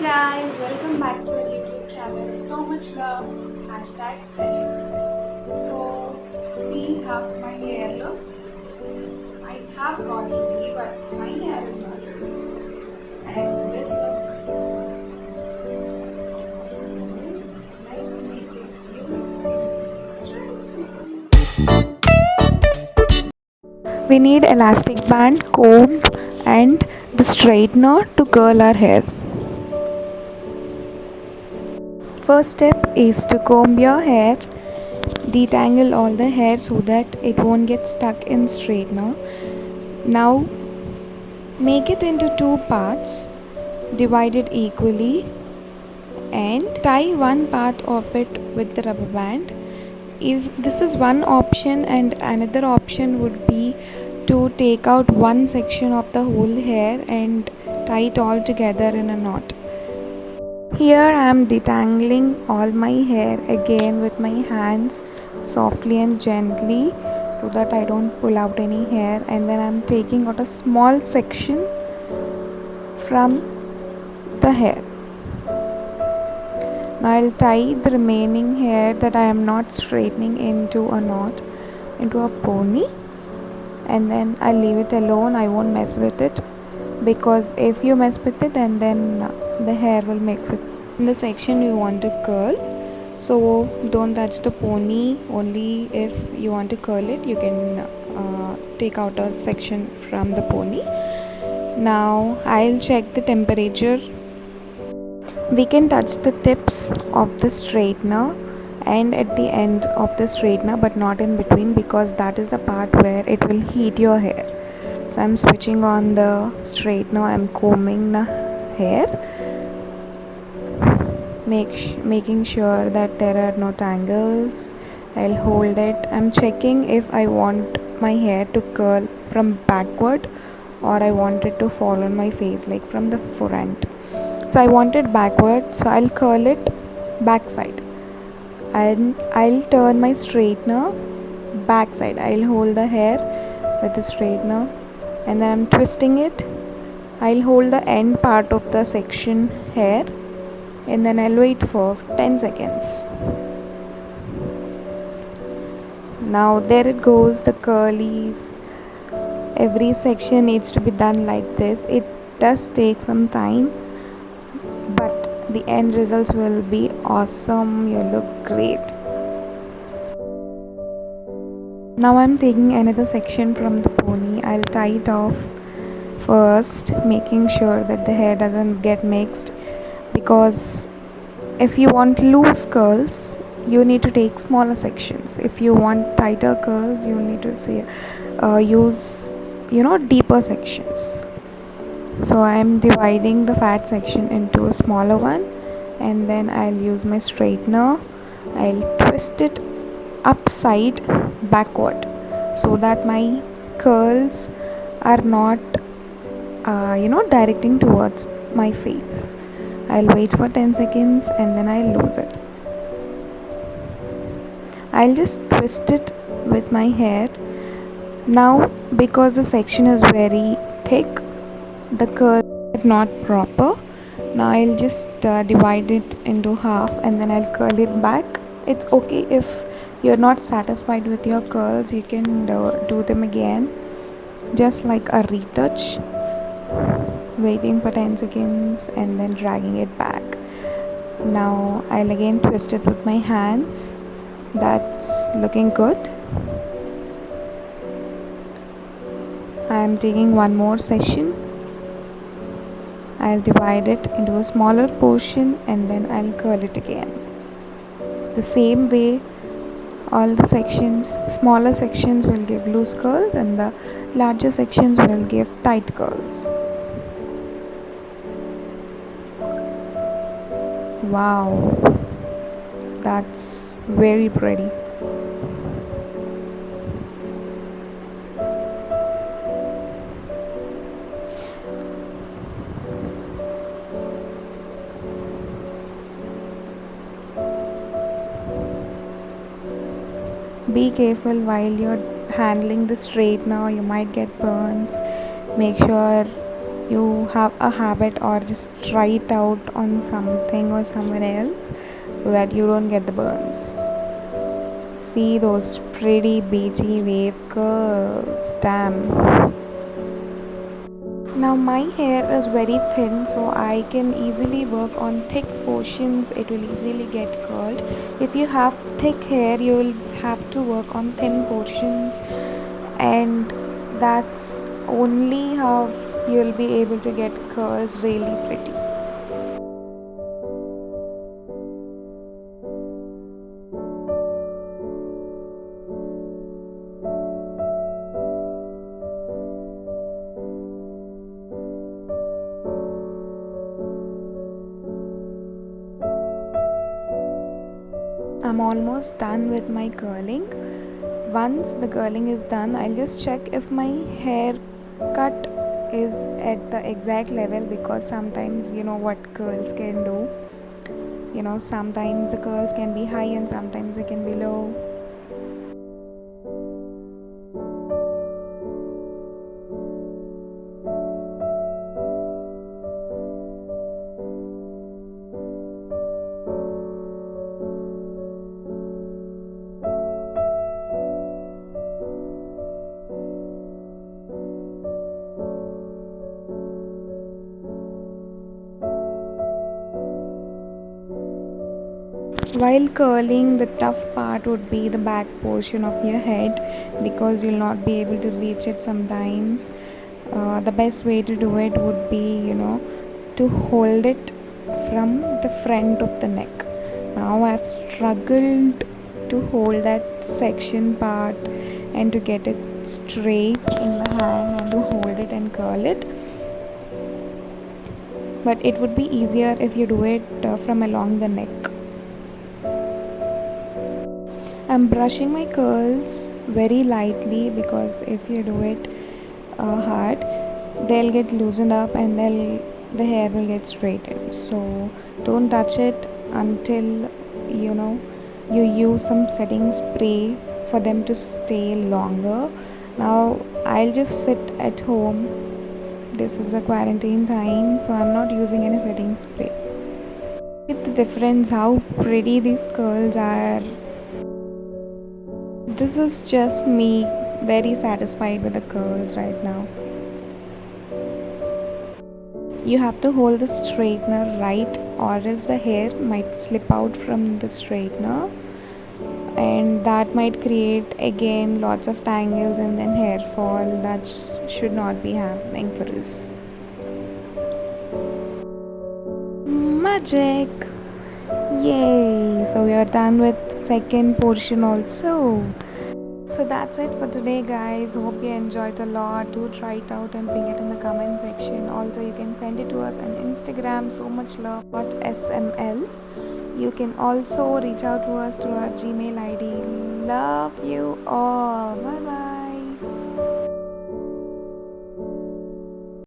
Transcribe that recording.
guys, welcome back to our YouTube channel. So much love. Hashtag recipe. So, see how my hair looks. I have got ready, but my hair is not ready. And this look. So, let's make it beautiful. We need elastic band, comb, and the straightener to curl our hair. First step is to comb your hair, detangle all the hair so that it won't get stuck in straightener. Now make it into two parts, divide it equally and tie one part of it with the rubber band. If this is one option, and another option would be to take out one section of the whole hair and tie it all together in a knot. Here I am detangling all my hair again with my hands softly and gently so that I don't pull out any hair, and then I am taking out a small section from the hair. Now I'll tie the remaining hair that I am not straightening into a knot, into a pony, and then I'll leave it alone. I won't mess with it, because if you mess with it and then the hair will mix it in the section you want to curl. So don't touch the pony. Only if you want to curl it you can take out a section from the pony. Now I'll check the temperature. We can touch the tips of the straightener and at the end of the straightener, but not in between, because that is the part where it will heat your hair. So I'm switching on the straightener, I'm combing the hair, making sure that there are no tangles. I'll hold it. I'm checking if I want my hair to curl from backward or I want it to fall on my face like from the front. So I want it backward, so I'll curl it backside, and I'll turn my straightener backside. I'll hold the hair with the straightener and then I'm twisting it. I'll hold the end part of the section hair and then I'll wait for 10 seconds. Now there it goes, the curlies. Every section needs to be done like this. It does take some time, but the end results will be awesome. You look great. Now I'm taking another section from the pony. I'll tie it off first, making sure that the hair doesn't get mixed, because if you want loose curls you need to take smaller sections. If you want tighter curls you need to use deeper sections. So I am dividing the fat section into a smaller one, and then I'll use my straightener. I'll twist it upside backward so that my curls are not directing towards my face. I'll wait for 10 seconds and then I'll lose it. I'll just twist it with my hair. Now because the section is very thick, the curl is not proper. Now I'll just divide it into half and then I'll curl it back. It's okay if you're not satisfied with your curls, you can do them again, just like a retouch, waiting for 10 seconds and then dragging it back. Now I'll again twist it with my hands. That's looking good. I'm taking one more section. I'll divide it into a smaller portion and then I'll curl it again. The same way, all the sections, smaller sections will give loose curls and the larger sections will give tight curls. Wow, that's very pretty. Be careful while you're handling the straightener, you might get burns. Make sure you have a habit, or just try it out on something or someone else so that you don't get the burns. See those pretty beachy wave curls. Damn. Now my hair is very thin, so I can easily work on thick portions. It will easily get curled. If you have thick hair, you will have to work on thin portions, and that's only how you will be able to get curls really pretty. I'm almost done with my curling. Once the curling is done, I'll just check if my hair cut is at the exact level, because sometimes you know what curls can do. Sometimes the curls can be high and sometimes it can be low. While curling, the tough part would be the back portion of your head, because you'll not be able to reach it sometimes. The best way to do it would be, to hold it from the front of the neck. Now I've struggled to hold that section part and to get it straight in the hand and to hold it and curl it. But it would be easier if you do it from along the neck. I'm brushing my curls very lightly, because if you do it hard, they'll get loosened up and the hair will get straightened. So don't touch it until you use some setting spray for them to stay longer. Now I'll just sit at home. This is a quarantine time, so I'm not using any setting spray. Look at the difference, how pretty these curls are. This is just me very satisfied with the curls right now. You have to hold the straightener right, or else the hair might slip out from the straightener, and that might create again lots of tangles and then hair fall. That should not be happening for us. Magic! Yay! So we are done with second portion also. So that's it for today, guys. Hope you enjoyed a lot. Do try it out and ping it in the comment section. Also, you can send it to us on Instagram. So much love .sml. You can also reach out to us through our Gmail ID. Love you all. Bye bye.